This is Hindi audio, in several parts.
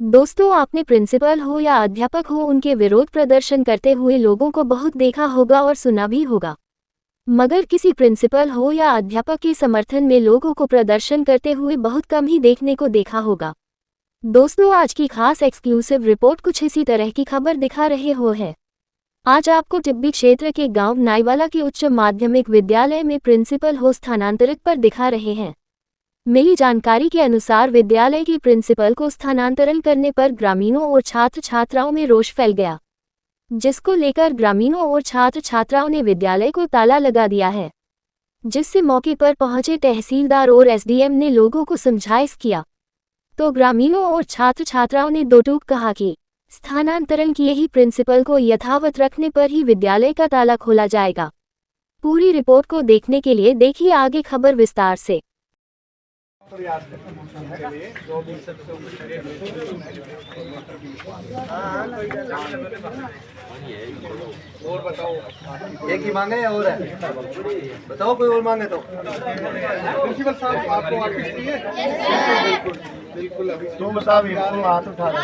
दोस्तों, आपने प्रिंसिपल हो या अध्यापक हो उनके विरोध प्रदर्शन करते हुए लोगों को बहुत देखा होगा और सुना भी होगा। मगर किसी प्रिंसिपल हो या अध्यापक के समर्थन में लोगों को प्रदर्शन करते हुए बहुत कम ही देखने को देखा होगा। दोस्तों, आज की खास एक्सक्लूसिव रिपोर्ट कुछ इसी तरह की खबर दिखा रहे हो है। आज आपको टिब्बी क्षेत्र के गांव नाईवाला के उच्च माध्यमिक विद्यालय में प्रिंसिपल हो स्थानांतरित पर दिखा रहे हैं। मिली जानकारी के अनुसार विद्यालय की प्रिंसिपल को स्थानांतरण करने पर ग्रामीणों और छात्र छात्राओं में रोष फैल गया, जिसको लेकर ग्रामीणों और छात्र छात्राओं ने विद्यालय को ताला लगा दिया है, जिससे मौके पर पहुंचे तहसीलदार और एसडीएम ने लोगों को समझाइश किया। तो ग्रामीणों और छात्र छात्राओं ने दो टूक कहा कि स्थानांतरण किए ही प्रिंसिपल को यथावत रखने पर ही विद्यालय का ताला खोला जाएगा। पूरी रिपोर्ट को देखने के लिए देखिए आगे खबर विस्तार से। और बताओ, एक ही मांगे या और है? बताओ कोई और मांगे तो। प्रिंसिपल साहब आपको वापस चाहिए? बिल्कुल बिल्कुल। अभी तुम साहब हाथ उठा रहे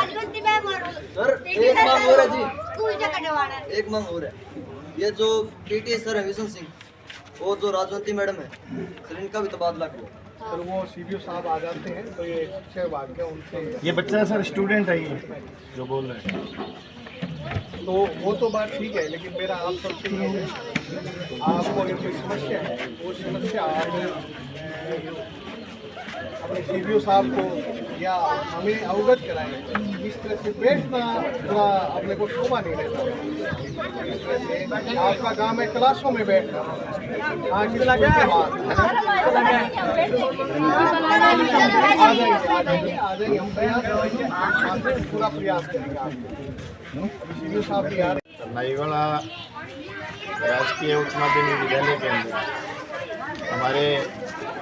सर, एक मांग और है जी, एक मांग और है। ये जो पीटी सर है विशन सिंह, वो जो राजवंती मैडम है सर, इनका भी तबादला किया। सर वो सीबीओ साहब आ जाते हैं तो ये शिक्षा विभाग के उनसे ये बच्चा सर स्टूडेंट है ये जो बोल रहे हैं, तो वो तो बात ठीक है, लेकिन मेरा आप सबसे ये है, आपको अगर कोई समस्या है वो समस्या आप अपने सीबीओ साहब को या हमें अवगत कराएं। इस तरह से बैठना थोड़ा अपने को शोभा नहीं रहता। इस तरह से आपका काम है क्लासों में बैठना। आ जाएंगे, हम प्रयास करेंगे, पूरा प्रयास करेंगे। आपको सीबीओ साहब भी आ रहे। नाईवाला राजकीय उच्च माध्यमिक विद्यालय के अंदर हमारे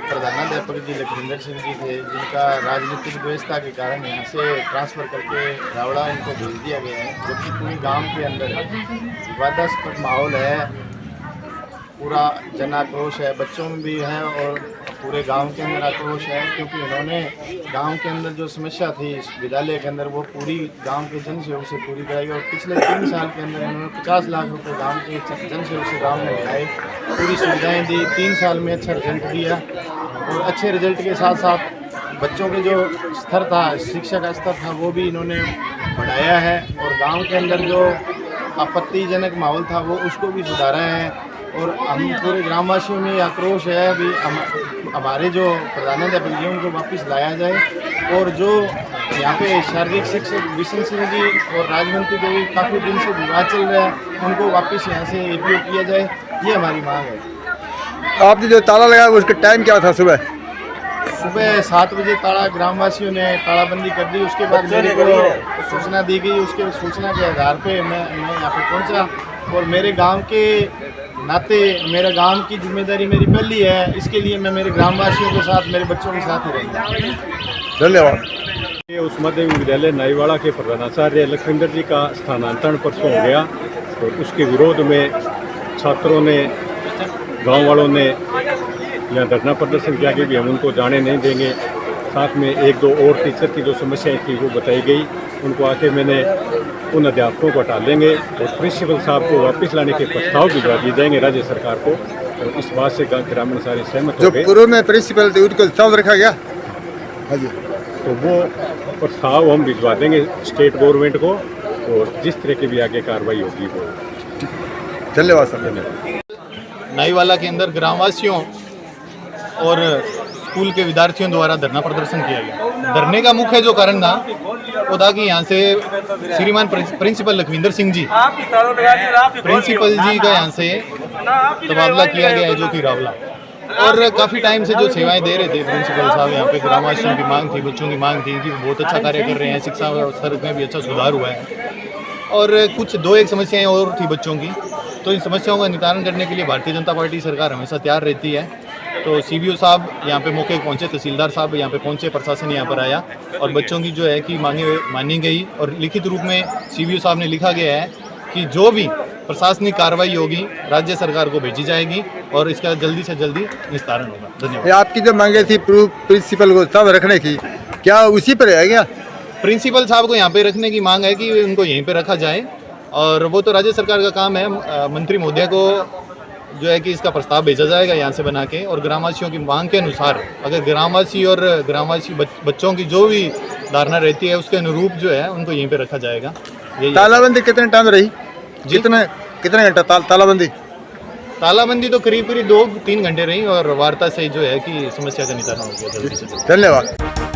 प्रधानाध्यापक जी लखविंदर सिंह जी थे, जिनका राजनीतिक व्यवस्था के कारण यहाँ से ट्रांसफ़र करके रावड़ा इनको भेज दिया गया है, जबकि पूरे गांव के अंदर विवादास्पद माहौल है, पूरा जन आक्रोश है, बच्चों में भी है और पूरे गांव के अंदर आक्रोश है, क्योंकि उन्होंने गांव के अंदर जो समस्या थी इस विद्यालय के अंदर वो पूरी गांव के जन सहयोग से पूरी कराई। और पिछले 3 साल के अंदर उन्होंने 50 लाख रुपए गांव के जन सहयोग से गांव में लगाए, पूरी सुविधाएं दी, 3 साल में अच्छा रिजल्ट दिया। और अच्छे रिजल्ट के साथ साथ बच्चों के जो स्तर था, शिक्षा का स्तर था, वो भी इन्होंने बढ़ाया है। और गाँव के अंदर जो आपत्तिजनक माहौल था वो उसको भी सुधारा है। और हम पूरे ग्रामवासियों में आक्रोश है अभी हमारे जो प्रधानाध्यापक जी उनको वापस लाया जाए। और जो यहाँ पे शारीरिक शिक्षक विशन सिंह जी और राजवंती देवी काफ़ी दिन से विवाद चल रहा है, उनको वापस यहाँ से एपीओ किया जाए, ये हमारी मांग है। आपने जो ताला लगाया उसका टाइम क्या था? सुबह 7 बजे ताला ग्रामवासियों ने तालाबंदी कर दी। उसके बाद मेरे को सूचना दी गई, उसके सूचना के आधार पे मैं यहाँ पे पहुँचा। और मेरे गांव के नाते मेरे गांव की जिम्मेदारी मेरी पहली है, इसके लिए मैं मेरे ग्रामवासियों के साथ, मेरे बच्चों के साथ ही रहूँगा। धन्यवाद। ये उस माध्यमिक विद्यालय नाईवाला के प्रधानाचार्य लखविंदर जी का स्थानांतरण परसों हो गया, तो उसके विरोध में छात्रों ने, गांव वालों ने यहाँ धरना प्रदर्शन किया कि हम उनको जाने नहीं देंगे। साथ में 1-2 और टीचर की जो समस्याएं थी वो बताई गई, उनको आके मैंने उन अध्यापकों को हटा लेंगे और प्रिंसिपल साहब को वापस लाने के प्रस्ताव भिजवा दिए जाएंगे राज्य सरकार को। और इस बात से ग्रामीण सारे सहमत हो गए। जो पूर्व में प्रिंसिपल थे उनको स्टाफ रखा गया, हाँ जी, तो वो प्रस्ताव हम भिजवा देंगे स्टेट गवर्नमेंट को, और जिस तरह की भी आगे कार्रवाई होगी वो। धन्यवाद सर। नाईवाला के अंदर ग्रामवासियों और स्कूल के विद्यार्थियों द्वारा धरना प्रदर्शन किया गया। धरने का मुख्य जो कारण था वो था कि यहाँ से श्रीमान प्रिंसिपल लखविंदर सिंह जी, प्रिंसिपल जी का यहाँ से तबादला किया गया है, जो कि रावला, और काफ़ी टाइम से जो सेवाएं दे रहे थे प्रिंसिपल साहब, यहाँ पे ग्रामवासियों की मांग थी, बच्चों की मांग थी कि बहुत अच्छा कार्य कर रहे हैं, शिक्षा स्तर में भी अच्छा सुधार हुआ है। और कुछ 2-1 समस्याएं और थी बच्चों की, तो इन समस्याओं का निवारण करने के लिए भारतीय जनता पार्टी सरकार हमेशा तैयार रहती है। तो सीबीओ साहब यहाँ पे मौके पहुँचे, तहसीलदार साहब यहाँ पे पहुँचे, प्रशासन यहाँ पर आया और बच्चों की जो है कि मांगे मानी गई। और लिखित रूप में सीबीओ साहब ने लिखा गया है कि जो भी प्रशासनिक कार्रवाई होगी राज्य सरकार को भेजी जाएगी और इसका जल्दी से जल्दी निस्तारण होगा। धन्यवाद। आपकी जो मांगे थी प्रिंसिपल को स्टाफ रखने की, क्या उसी पर है क्या? प्रिंसिपल साहब को यहाँ पे रखने की मांग है कि उनको यहीं पे रखा जाए, और वो तो राज्य सरकार का काम है। मंत्री महोदय को जो है कि इसका प्रस्ताव भेजा जाएगा यहाँ से बना के, और ग्रामवासियों की मांग के अनुसार अगर ग्रामवासी बच्चों की जो भी धारणा रहती है उसके अनुरूप जो है उनको यहीं पे रखा जाएगा। यही तालाबंदी कितने टाइम रही? कितने घंटे तालाबंदी? तालाबंदी तो करीब 2-3 घंटे रही, और वार्ता से जो है कि समस्या का निदान हो गया जल्दी से जल्दी। धन्यवाद।